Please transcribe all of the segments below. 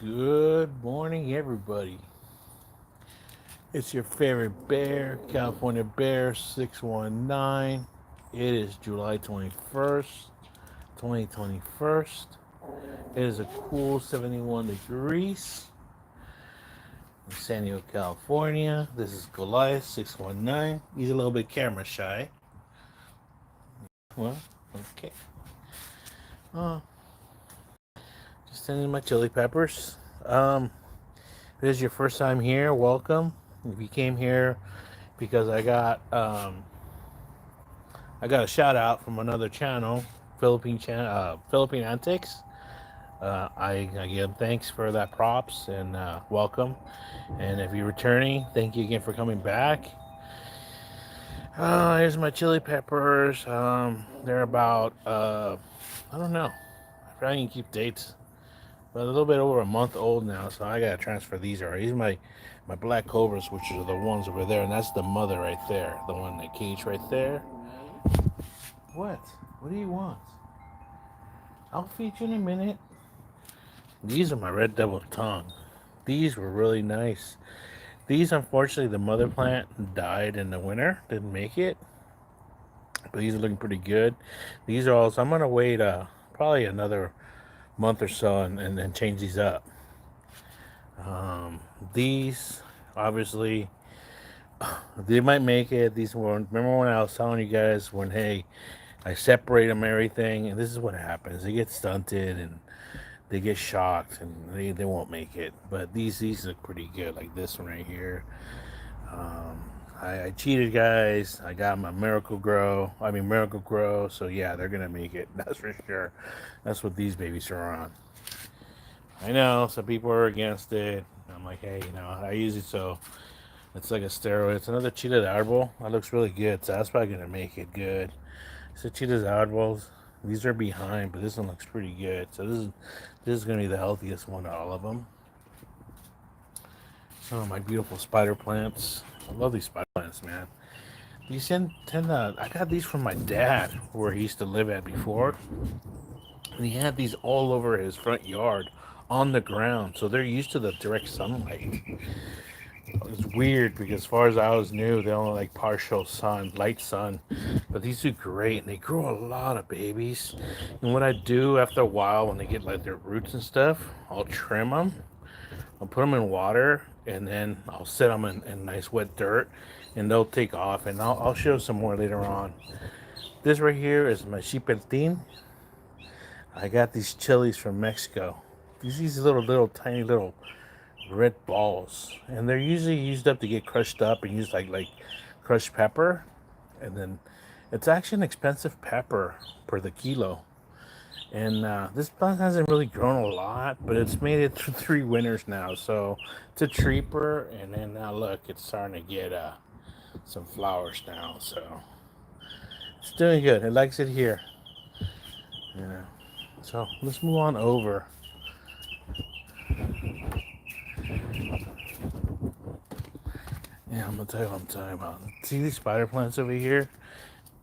Good morning, everybody. It's your favorite bear, California Bear 619. It is July 21st, 2021. It is a cool 71 degrees in San Diego, California. This is Goliath 619. He's a little bit camera shy. Well, okay. Uh, just sending my chili peppers. If this is your first time here, welcome. If you came here because I got a shout out from another channel, Philippine Antics. I give thanks for that props and welcome. And if you're returning, thank you again for coming back. Here's my chili peppers. They're about I don't know. I probably can keep dates, but a little bit over a month old now. So I gotta transfer these already. These are my black cobras, which are the ones over there, and that's the mother right there, the one in the cage right there. What? What do you want? I'll feed you in a minute. These are my red devil tongue. These were really nice. These, unfortunately, the mother plant died in the winter. Didn't make it. But these are looking pretty good. These are also, I'm going to wait probably another month or so and then change these up. These, obviously, they might make it. These were, remember when I was telling you guys when, hey, I separate them everything, and this is what happens. They get stunted and they get shocked and they won't make it. But these look pretty good, like this one right here. I cheated, guys. I got my Miracle Grow. So yeah, they're gonna make it. That's for sure. That's what these babies are on. I know some people are against it. I'm like, hey, I use it so it's like a steroid. It's another cheetah arbol. That looks really good. So that's probably gonna make it good. So cheetah's arbors. These are behind, but this one looks pretty good. So this is gonna be the healthiest one of all of them. Some of my beautiful spider plants. I love these spider plants, man. These I got these from my dad, where he used to live at before, and he had these all over his front yard, on the ground. So they're used to the direct sunlight. It's weird because, as far as I was knew, they only like partial sun, light sun. But these do great, and they grow a lot of babies. And what I do after a while, when they get like their roots and stuff, I'll trim them. I'll put them in water, and then I'll set them in nice wet dirt, and they'll take off. And I'll show some more later on. This right here is my chipertin. I got these chilies from Mexico. These little tiny little red balls, and they're usually used up to get crushed up and used like crushed pepper, and then it's actually an expensive pepper per the kilo. And this plant hasn't really grown a lot, but it's made it through 3 winters now, so it's a treeper. And then now look, it's starting to get some flowers now, so it's doing good. It likes it here, you know. So let's move on over. Yeah, I'm gonna tell you what I'm talking about. See these spider plants over here?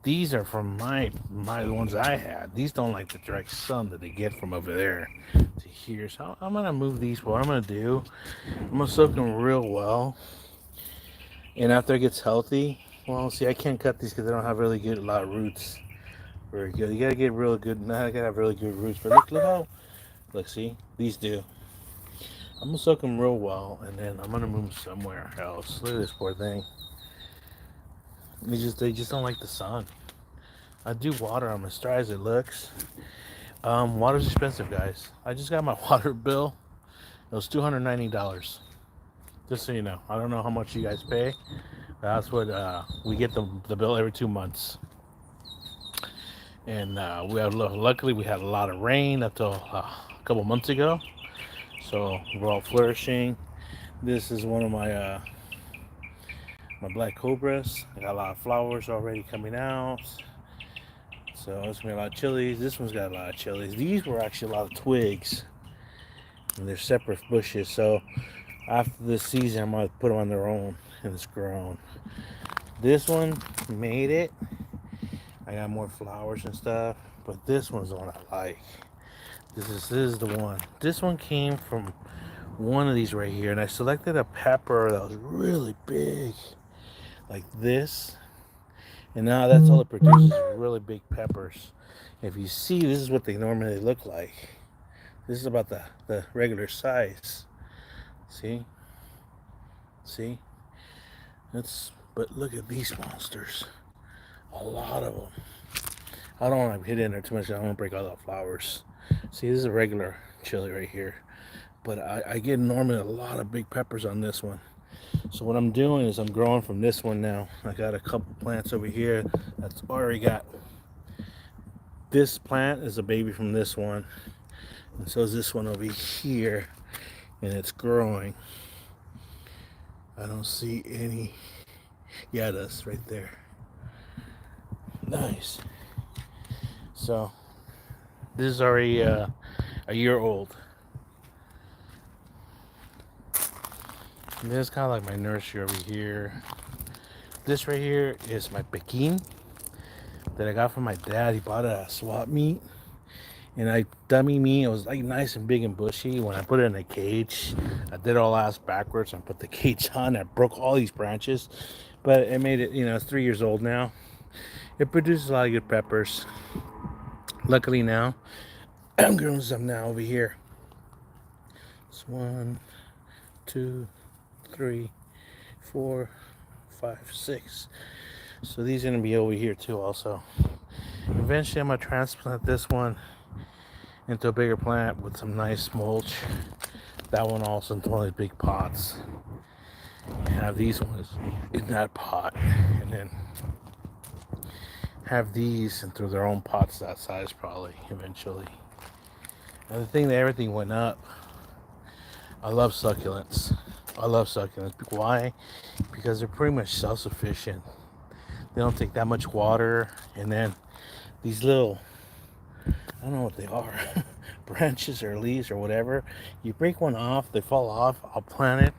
These are from my the ones I had. These don't like the direct sun that they get from over there to here. So I'm gonna move these. What I'm gonna do, I'm gonna soak them real well. And after it gets healthy, well, see, I can't cut these because they don't have really good a lot of roots. Very good. You gotta get real good. Now I gotta have really good roots. But look how, look, see, these do. I'm gonna soak them real well, and then I'm gonna move them somewhere else. Look at this poor thing. They just don't like the sun. I do water them as dry as it looks. Water's expensive, guys. I just got my water bill. It was $290. Just so you know, I don't know how much you guys pay. That's what we get the bill every 2 months. And luckily we had a lot of rain up till a couple months ago, so we're all flourishing. This is one of my black cobras. I got a lot of flowers already coming out. So it's gonna be a lot of chilies. This one's got a lot of chilies. These were actually a lot of twigs, and they're separate bushes. So after this season, I'm gonna put them on their own, and it's grown. This one made it. I got more flowers and stuff, but this one's the one I like. This is the one. This one came from one of these right here, and I selected a pepper that was really big, like this. And now that's all it produces, really big peppers. If you see, this is what they normally look like. This is about the regular size. See? See? But look at these monsters. A lot of them. I don't want to hit in there too much. I don't want to break all the flowers. See, this is a regular chili right here. But I get normally a lot of big peppers on this one. So what I'm doing is I'm growing from this one now. I got a couple plants over here that's already got. This plant is a baby from this one. And so is this one over here. And it's growing. I don't see any. Yeah, it is right there. Nice. So this is already a year old. And this is kind of like my nursery over here. This right here is my Pekin that I got from my dad. He bought it at a swap meet. And I dummy me, it was like nice and big and bushy. When I put it in a cage, I did all ass backwards and put the cage on. I broke all these branches, but it made it, it's 3 years old now. It produces a lot of good peppers. Luckily now, I'm growing some now over here. It's 1, 2, 3, 4, 5, 6. So these are gonna be over here too also. Eventually I'm gonna transplant this one into a bigger plant with some nice mulch. That one also into one of the big pots. Have these ones in that pot, and then have these into their own pots that size probably eventually. And the thing that everything went up. I love succulents. Why? Because they're pretty much self-sufficient. They don't take that much water, and then these little, I don't know what they are, branches or leaves or whatever. You break one off, they fall off, I'll plant it,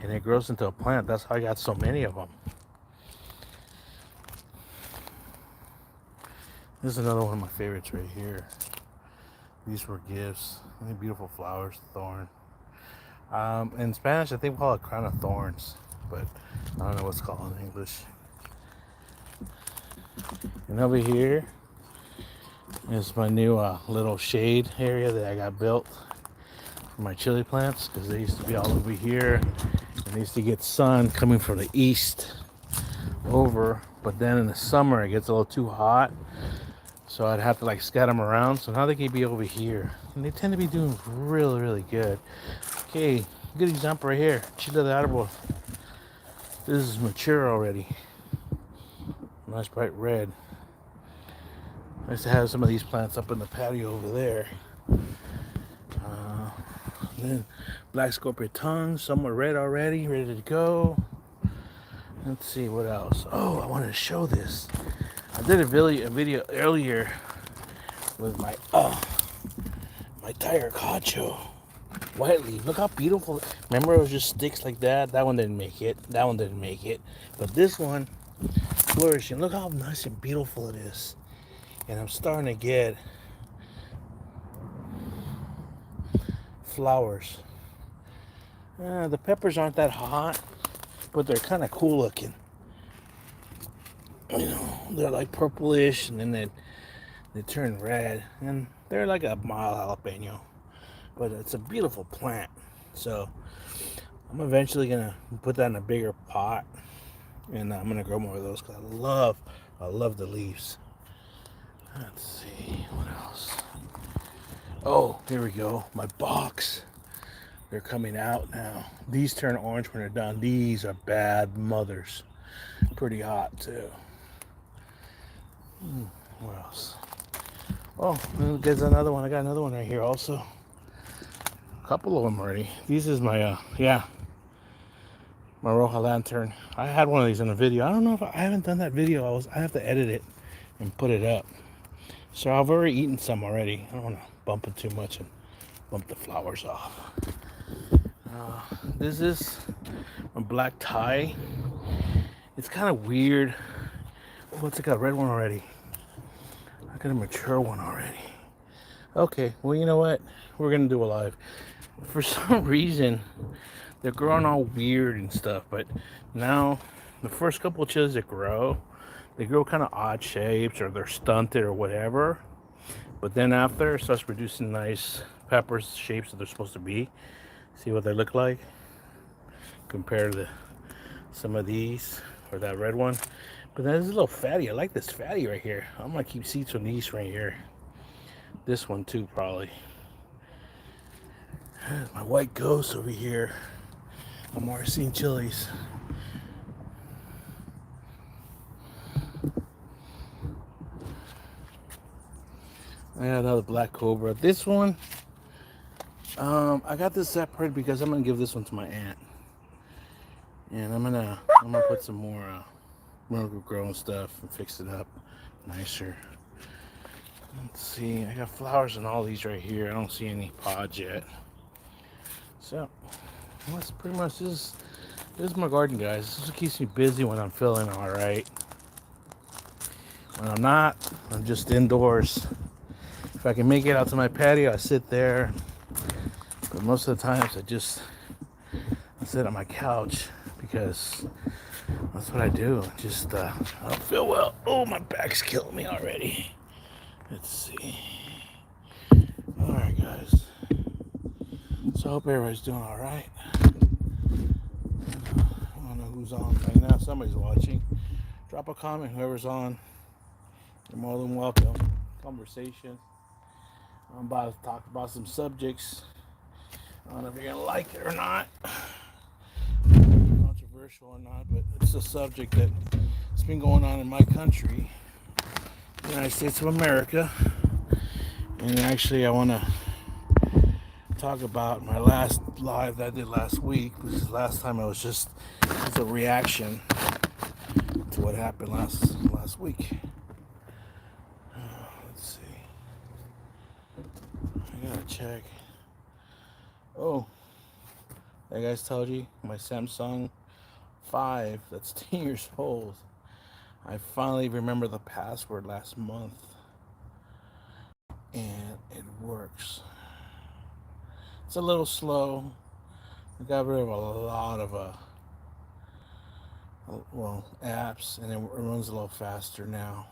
and it grows into a plant. That's how I got so many of them. This is another one of my favorites right here. These were gifts. Really beautiful flowers, thorn. In Spanish, I think we call it crown of thorns, but I don't know what's called in English. And over here is my new little shade area that I got built for my chili plants, because they used to be all over here and they used to get sun coming from the east over, but then in the summer it gets a little too hot, so I'd have to like scatter them around. So now they can be over here, and they tend to be doing really good. Okay, good example right here, chile de árbol. This is mature already, nice bright red. I used to have some of these plants up in the patio over there. Then black scorpion tongue, some are red already, ready to go. Let's see what else. Oh, I wanted to show this. I did a video earlier with my tiger cacho white leaf. Look how beautiful. Remember, it was just sticks like that. That one didn't make it. That one didn't make it. But this one flourishing. Look how nice and beautiful it is. And I'm starting to get flowers. The peppers aren't that hot, but they're kind of cool looking. They're like purplish, and then they turn red, and they're like a mild jalapeno. But it's a beautiful plant. So I'm eventually gonna put that in a bigger pot, and I'm gonna grow more of those because I love the leaves. Let's see what else. Oh, here we go. My box. They're coming out now. These turn orange when they're done. These are bad mothers. Pretty hot too. What else? Oh, there's another one. I got another one right here also. A couple of them already. These is my my Roja lantern. I had one of these in a video. I don't know if I haven't done that video. I have to edit it and put it up. So I've already eaten some already. I don't want to bump it too much and bump the flowers off. This is a black tie. It's kind of weird. Oh, it's like a red one already. I got a mature one already. Okay, well, you know what? We're gonna do a live. For some reason, they're growing all weird and stuff, but now the first couple of chilies that grow, they grow kind of odd shapes or they're stunted or whatever. But then after, it starts producing nice peppers shapes that they're supposed to be. See what they look like compared to some of these or that red one. But then there's a little fatty. I like this fatty right here. I'm gonna keep seeds from these right here. This one too, probably. There's my white ghost over here. I'm already seeing chilies. I got another black cobra. This one, I got this separate because I'm gonna give this one to my aunt, and I'm gonna put some more Miracle-Gro and stuff and fix it up nicer. Let's see, I got flowers in all these right here. I don't see any pods yet. So that's pretty much this is my garden, guys. This is what keeps me busy when I'm feeling all right. When I'm not, I'm just indoors. If I can make it out to my patio, I sit there. But most of the times, I sit on my couch because that's what I do. Just I don't feel well. Oh, my back's killing me already. Let's see. All right, guys. So I hope everybody's doing all right. I don't know who's on right now. Somebody's watching. Drop a comment, whoever's on. You're more than welcome. Conversation. I'm about to talk about some subjects. I don't know if you're gonna like it or not. Controversial or not, but it's a subject that's been going on in my country, the United States of America. And actually, I want to talk about my last live that I did last week. Because last time I was just as a reaction to what happened last week. Let's see. I gotta check. Oh, that guys told you my Samsung 5 that's 10 years old. I finally remember the password last month, and it works. It's a little slow. I got rid of a lot of apps, and it runs a little faster now.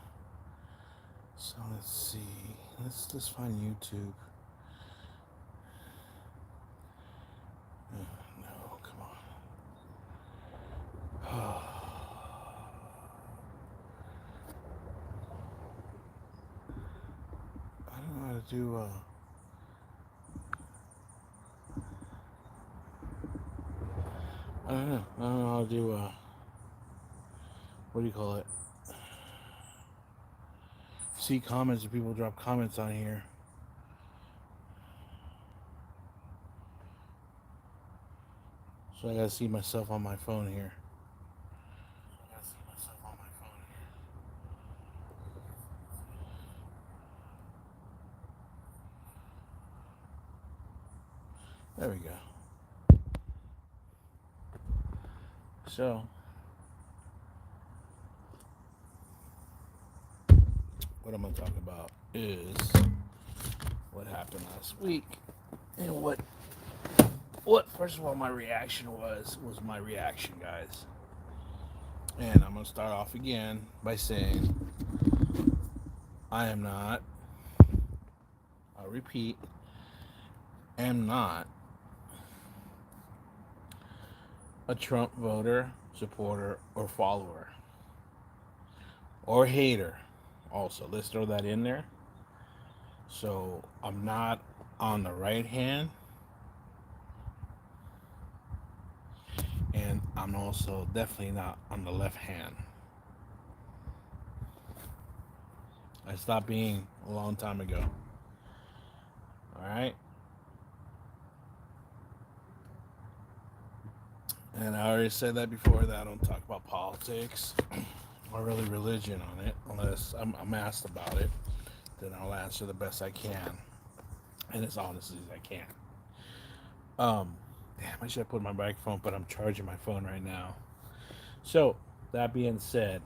So let's see. Let's find YouTube. No, come on. I don't know how to do. I don't know. I don't know how to do. What do you call it? See comments if people drop comments on here. So I gotta see myself on my phone here. There we go. So, what I'm going to talk about is what happened last week and what first of all my reaction was my reaction, guys. And I'm going to start off again by saying I am not, I'll repeat, am not a Trump voter, supporter, or follower, or hater. Also, let's throw that in there. So I'm not on the right hand, and I'm also definitely not on the left hand. I stopped being a long time ago. All right. And I already said that before, that I don't talk about politics or really religion on it unless I'm asked about it. Then I'll answer the best I can and as honestly as I can. Damn, I should have put my microphone, but I'm charging my phone right now. So that being said,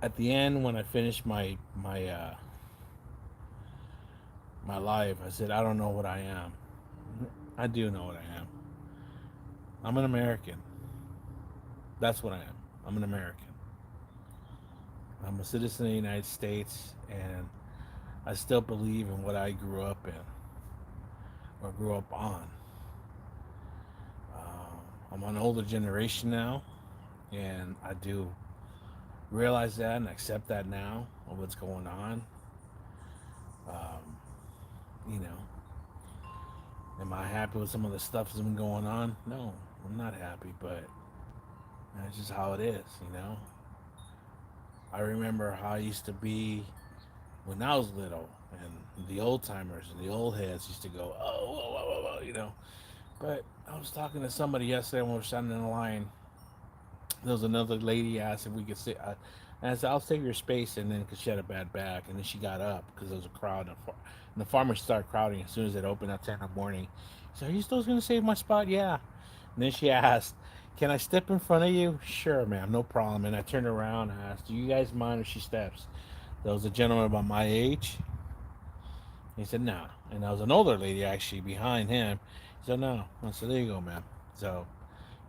at the end when I finished my my life, I said, I don't know what I am. I do know what I am. I'm an American. That's what I am. I'm an American. I'm a citizen of the United States, and I still believe in what I grew up in or grew up on. I'm an older generation now, and I do realize that and accept that now of what's going on. Um, you know, am I happy with some of the stuff that's been going on? No, I'm not happy, but that's just how it is, you know. I remember how I used to be when I was little, and the old timers and the old heads used to go, oh, whoa, whoa, whoa, whoa, you know. But I was talking to somebody yesterday when we were standing in the line. There was another lady asked if we could sit. And I said, I'll save your space, and then because she had a bad back, and then she got up because there was a crowd, and the farmers started crowding as soon as it opened at 10 in the morning. She said, are you still going to save my spot? Yeah. And then she asked, can I step in front of you? Sure, ma'am, no problem. And I turned around and asked, do you guys mind if she steps? There was a gentleman about my age. He said, no. And there was an older lady actually behind him. He said, no. I said, there you go, ma'am. So,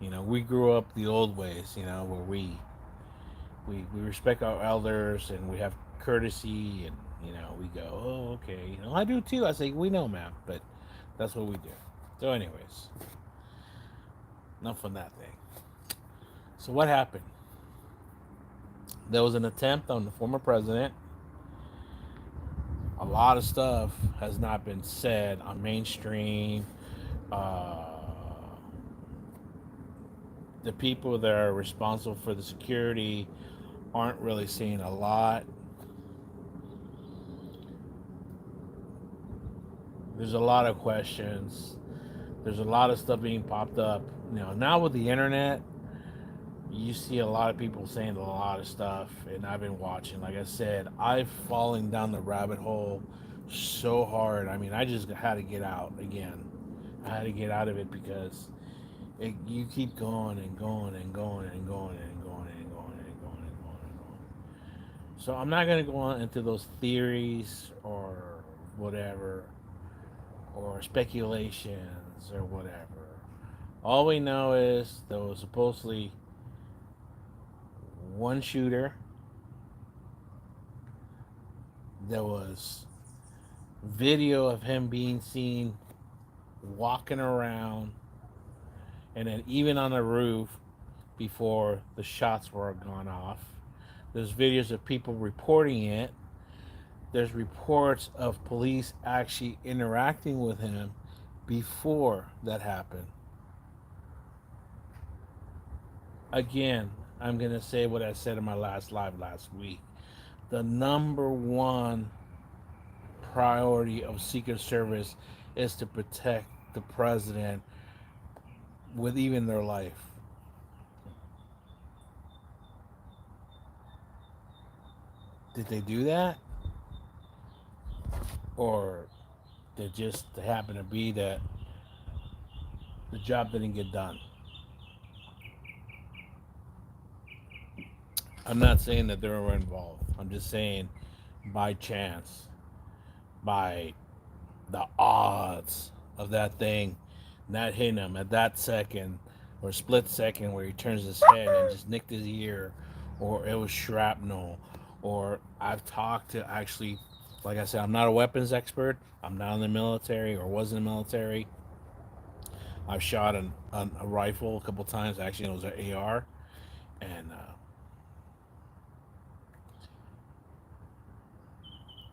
we grew up the old ways, where we respect our elders and we have courtesy, and we go, oh, okay, I do too. I say, we know, ma'am, but that's what we do. So anyways, enough on that thing. So what happened? There was an attempt on the former president. A lot of stuff has not been said on mainstream. uh, the people that are responsible for the security aren't really seeing a lot. There's a lot of questions. There's a lot of stuff being popped up. Now with the internet, you see a lot of people saying a lot of stuff, and I've been watching. Like I said, I've fallen down the rabbit hole so hard. I mean, I just had to get out again. I had to get out of it because you keep going and going and going and going and going and going and going and going and going. So I'm not going to go on into those theories or whatever, or speculations or whatever. All we know is there was supposedly one shooter. There was video of him being seen walking around, and then even on the roof before the shots were gone off. There's videos of people reporting it. There's reports of police actually interacting with him before that happened. Again, I'm going to say what I said in my last live last week. The number one priority of Secret Service is to protect the president with even their life. Did they do that? Or did just happen to be that the job didn't get done? I'm not saying that they were involved. I'm just saying by chance, by the odds of that thing not hitting him at that second or split second where he turns his head and just nicked his ear, or it was shrapnel, or I've talked to actually, like I said, I'm not a weapons expert. I'm not in the military or was in the military. I've shot a rifle a couple times. Actually, it was an AR, and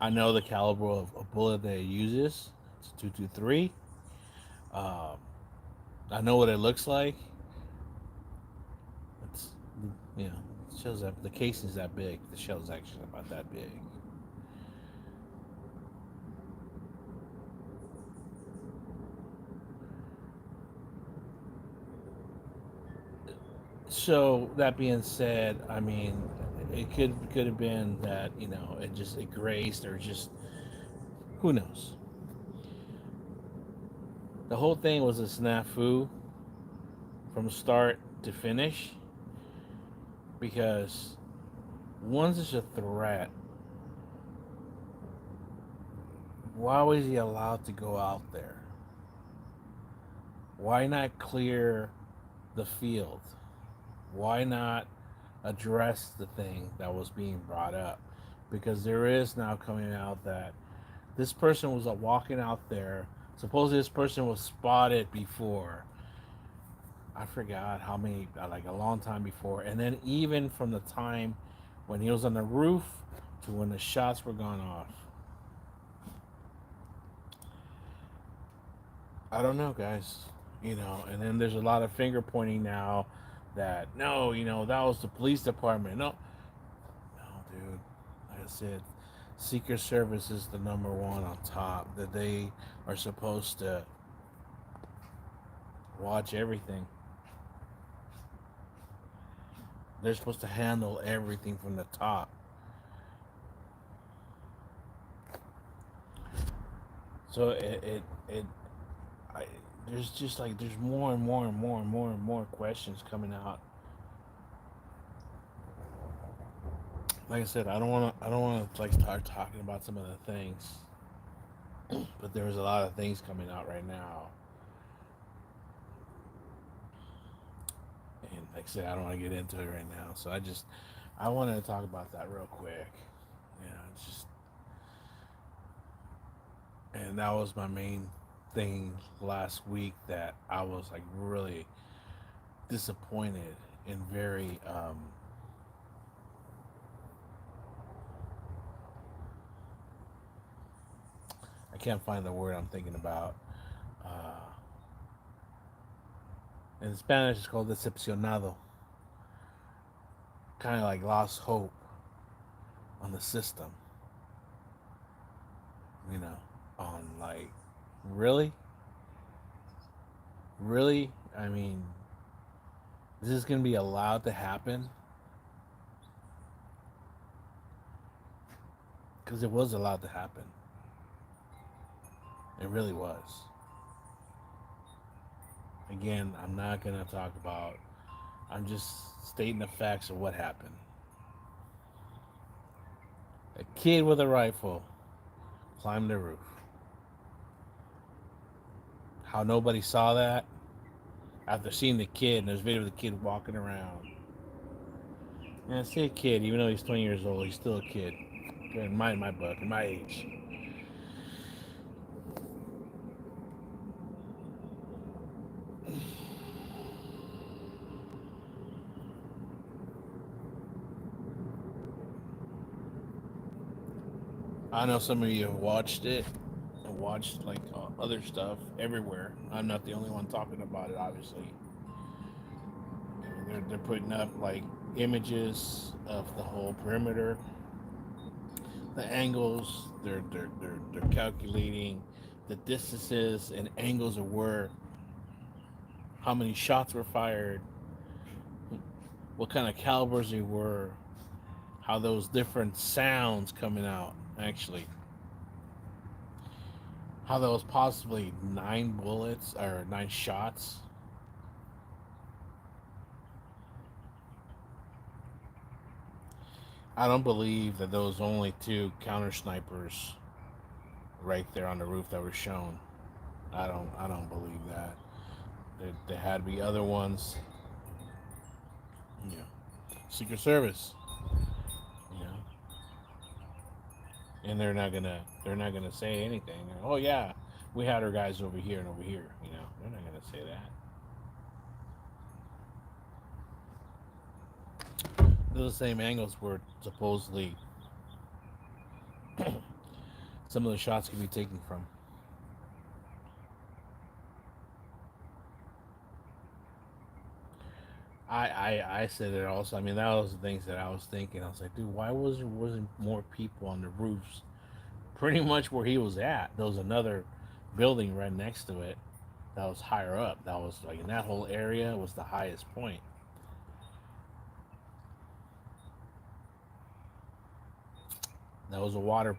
I know the caliber of a bullet that it uses. It's 223. Um, I know what it looks like. It's, you know, it shows that the casing is that big. The shell is actually about that big. So that being said, I mean, it could have been that it grazed, or just who knows. The whole thing was a snafu from start to finish, because once it's a threat, Why was he allowed to go out there? Why not clear the field? Why not address the thing that was being brought up? Because there is now coming out that this person was walking out there. Supposedly, this person was spotted before. I forgot how many, like a long time before. And then even from the time when he was on the roof to when the shots were gone off. I don't know, guys. And then there's a lot of finger pointing now that no, that was the police department. No, no, dude. Like I said, Secret Service is the number one on top. That they are supposed to watch everything. They're supposed to handle everything from the top. So it I, there's just like there's more and more and more and more and more questions coming out. Like I said, I don't want to like start talking about some of the things, but there's a lot of things coming out right now, and like I said, I don't want to get into it right now. So I wanted to talk about that real quick. It's just, and that was my main thing last week that I was like really disappointed and very I can't find the word I'm thinking about. Uh, in Spanish, it's called decepcionado. Kind of like lost hope on the system, you know, on like, really? Really? I mean, is this going to be allowed to happen? Because it was allowed to happen. It really was. Again, I'm not going to talk about, I'm just stating the facts of what happened. A kid with a rifle climbed the roof. How nobody saw that? After seeing the kid, and there's a video of the kid walking around. Yeah, see a kid, even though he's 20 years old, he's still a kid. In my book, in my age. I know some of you have watched it and watched like other stuff everywhere. I'm not the only one talking about it, obviously. They're putting up like images of the whole perimeter, the angles. They're calculating the distances and angles of where, how many shots were fired, what kind of calibers they were, how those different sounds coming out actually, how there was possibly 9 bullets or 9 shots. I don't believe that there was only 2 counter snipers right there on the roof that were shown. I don't believe that. There had to be other ones. You know, Secret Service. You know, and they're not gonna say anything. Oh yeah, we had our guys over here and over here. They're not gonna say that. Those same angles were supposedly some of the shots could be taken from. I said it also. I mean, that was the things that I was thinking. I was like, dude, why wasn't more people on the roofs? Pretty much where he was at. There was another building right next to it that was higher up. That was like in that whole area was the highest point. That was a water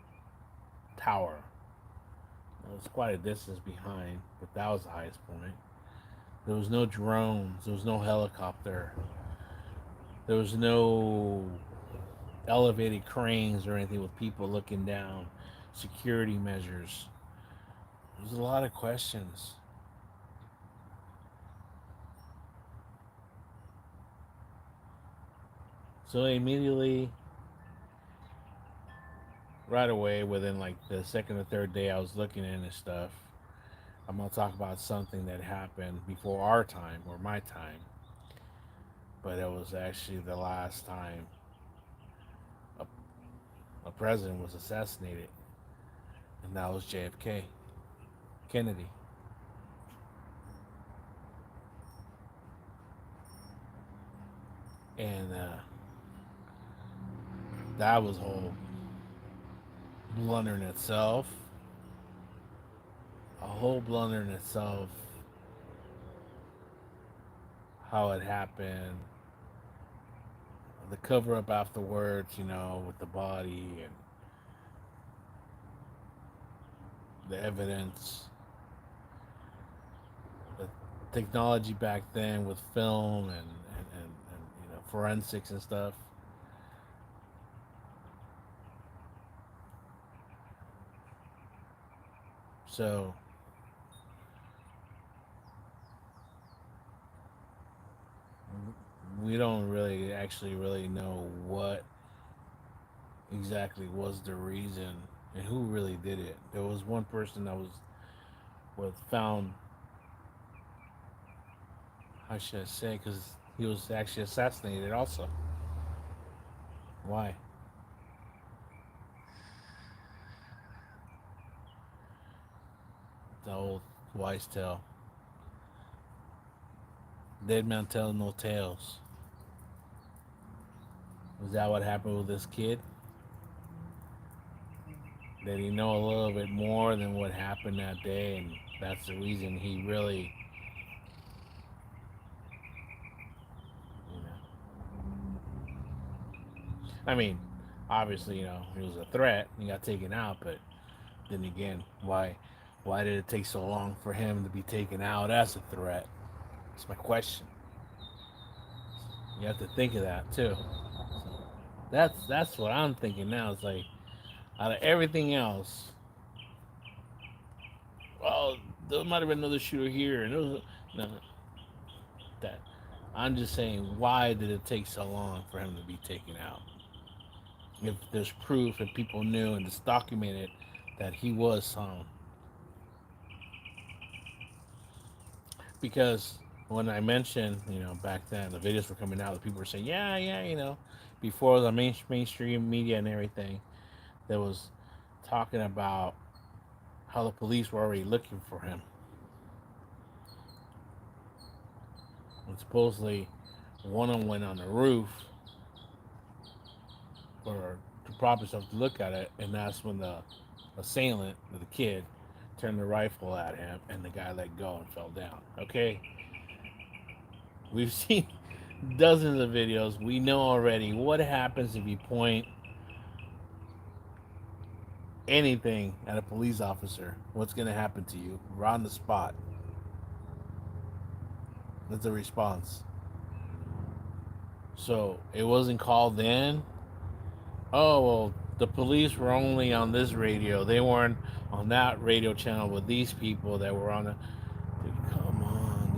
tower. It was quite a distance behind, but that was the highest point. There was no drones. There was no helicopter. There was no elevated cranes or anything with people looking down. security measures. There's a lot of questions. So immediately, right away, within like the second or third day I was looking into stuff, I'm gonna talk about something that happened before our time or my time, but it was actually the last time a, a president was assassinated, and that was JFK Kennedy, and that was a whole blunder in itself. A whole blunder in itself. How it happened, the cover up afterwards, with the body and the evidence, the technology back then with film and forensics and stuff. So we don't really actually really know what exactly was the reason and who really did it. There was one person that was found. How should I say? Because he was actually assassinated. Also, why? The old wise tale: "Dead man tell no tales." Was that what happened with this kid? Did he know a little bit more than what happened that day, and that's the reason he really, you know, I mean, obviously, he was a threat. He got taken out, but then again, why did it take so long for him to be taken out as a threat? That's my question. You have to think of that too. So that's what I'm thinking now. It's like out of everything else, well, there might have been another shooter here, and there was no that. I'm just saying, why did it take so long for him to be taken out? If there's proof and people knew and it's documented that he was sown, because when I mentioned, back then the videos were coming out, the people were saying, yeah, yeah, before the mainstream media and everything, that was talking about how the police were already looking for him. And supposedly, one of them went on the roof or to prop himself to look at it, and that's when the assailant, the kid, turned the rifle at him, and the guy let go and fell down. Okay, we've seen dozens of videos. We know already what happens if you point anything at a police officer. What's going to happen to you? Right on the spot. That's a response. So it wasn't called in. Oh, well, the police were only on this radio. They weren't on that radio channel with these people that were on the. Dude, come on,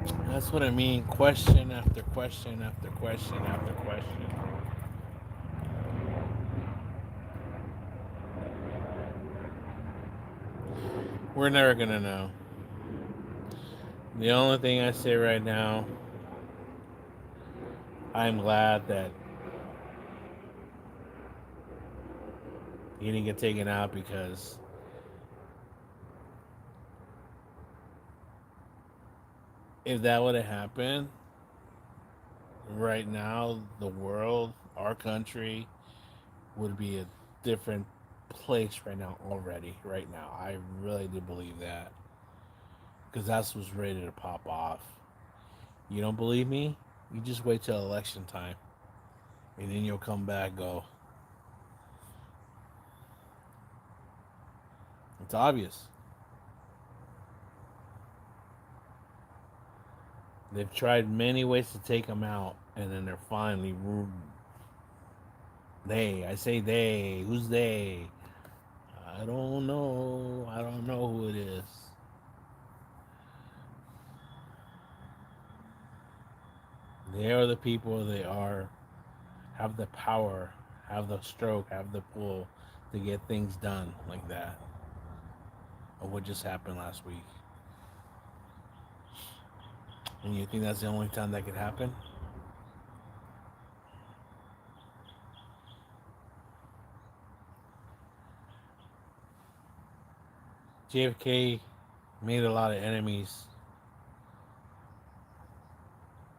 dude. That's what I mean. Question after question after question after question. We're never going to know. The only thing I say right now, I'm glad that he didn't get taken out, because if that would have happened right now, the world, our country, would be a different place right now already. Right now, I really do believe that, because that's what's ready to pop off. You don't believe me? You just wait till election time, and then you'll come back and go, it's obvious. They've tried many ways to take him out, and then they're finally they. I say they. Who's they? I don't know. I don't know who it is. They are the people. They are have the power, have the stroke, have the pull to get things done like that. Or what just happened last week. And you think that's the only time that could happen? JFK made a lot of enemies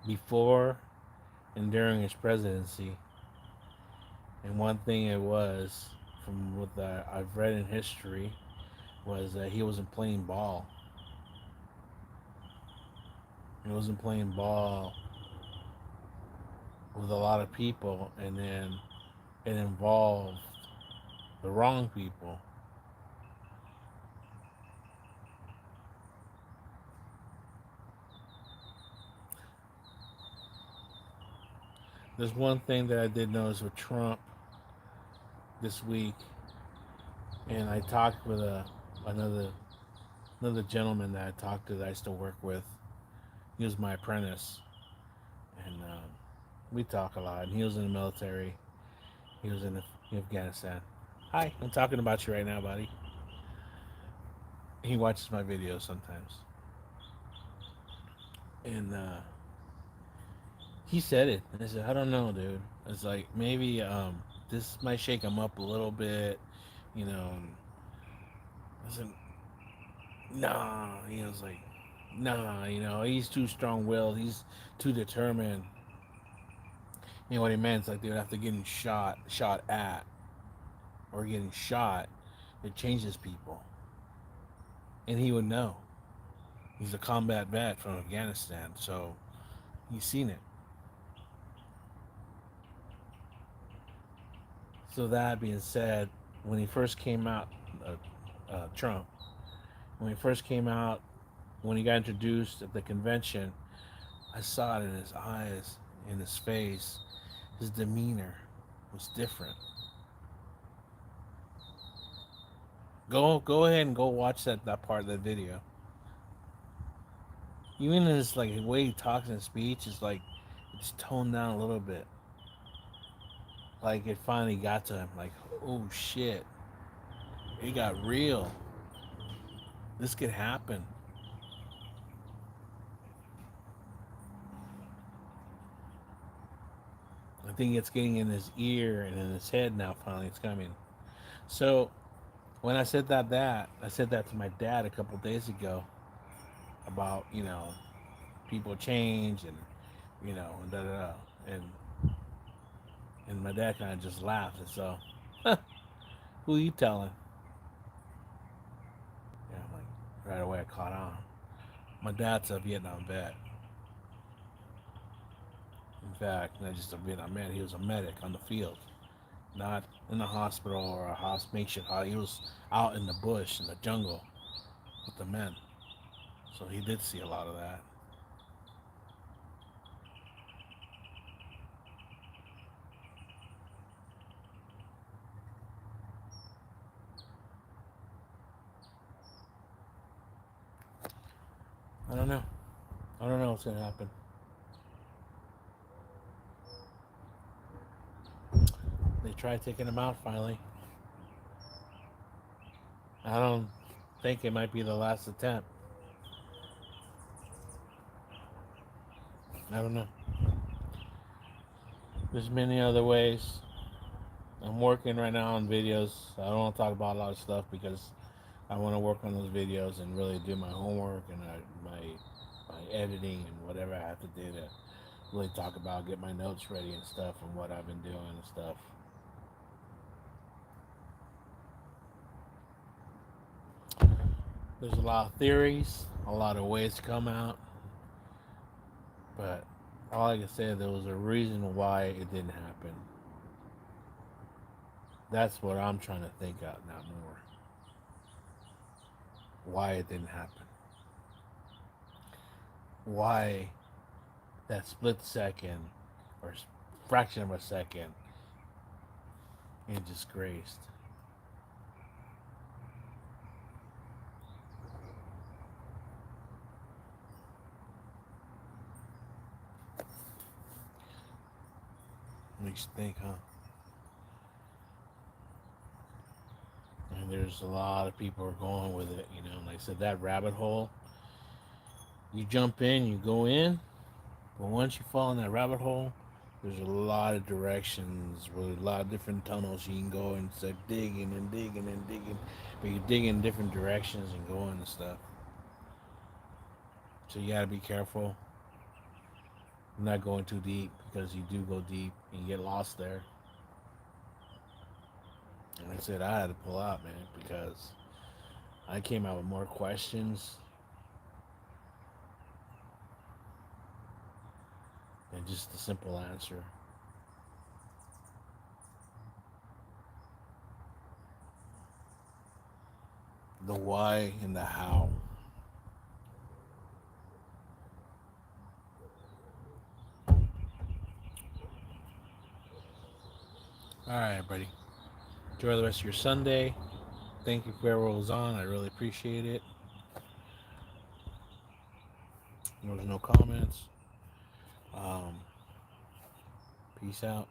before and during his presidency. And one thing it was, from what I've read in history, was that he wasn't playing ball. He wasn't playing ball with a lot of people, and then it involved the wrong people. There's one thing that I did notice with Trump this week, and I talked with another another gentleman that I talked to that I still work with. He was my apprentice, and we talk a lot. And he was in the military. He was in Afghanistan. Hi, I'm talking about you right now, buddy. He watches my videos sometimes, and he said it. I said, I don't know, dude. It's like maybe this might shake him up a little bit, you know. I said, nah. He was like, nah, he's too strong-willed. He's too determined. What he meant is like, dude, after getting shot at, or getting shot, it changes people, and he would know. He's a combat vet from Afghanistan, so he's seen it. So that being said, when he first came out, Trump, when he first came out, when he got introduced at the convention, I saw it in his eyes, in his face. His demeanor was different. Go ahead and go watch that part of the video. Even his like the way he talks in his speech is like it's toned down a little bit. Like it finally got to him. Like, oh shit, it got real. This could happen. I think it's getting in his ear and in his head now. Finally, it's coming. So when I said that I said that to my dad a couple days ago about people change and and da da da and my dad kind of just laughed and so who are you telling? Yeah, I'm like right away I caught on. My dad's a Vietnam vet. In fact, not just a Vietnam vet, he was a medic on the field, not in the hospital or a makeshift hospital. He was out in the bush in the jungle with the men, so he did see a lot of that. I don't know. I don't know what's gonna happen. They tried taking him out finally. I don't think it might be the last attempt. I don't know. There's many other ways. I'm working right now on videos. I don't want to talk about a lot of stuff because I want to work on those videos and really do my homework and my editing and whatever I have to do to really talk about, get my notes ready and stuff, and what I've been doing and stuff. There's a lot of theories, a lot of ways to come out, but all I can say is there was a reason why it didn't happen. That's what I'm trying to think out now more. Why it didn't happen. Why that split second or fraction of a second, it just grazed. Makes you think, huh? And there's a lot of people are going with it, you know. Like I said, that rabbit hole, you jump in, you go in, but once you fall in that rabbit hole, there's a lot of directions, really a lot of different tunnels you can go and start digging and digging and digging. But you dig in different directions and go into stuff. So you gotta be careful. Not going too deep because you do go deep and you get lost there. And like I said, I had to pull out, man, because I came out with more questions than just a simple answer. The why and the how. All right, buddy. Enjoy the rest of your Sunday. Thank you for whoever was on. I really appreciate it. There was no comments. Um, Peace out.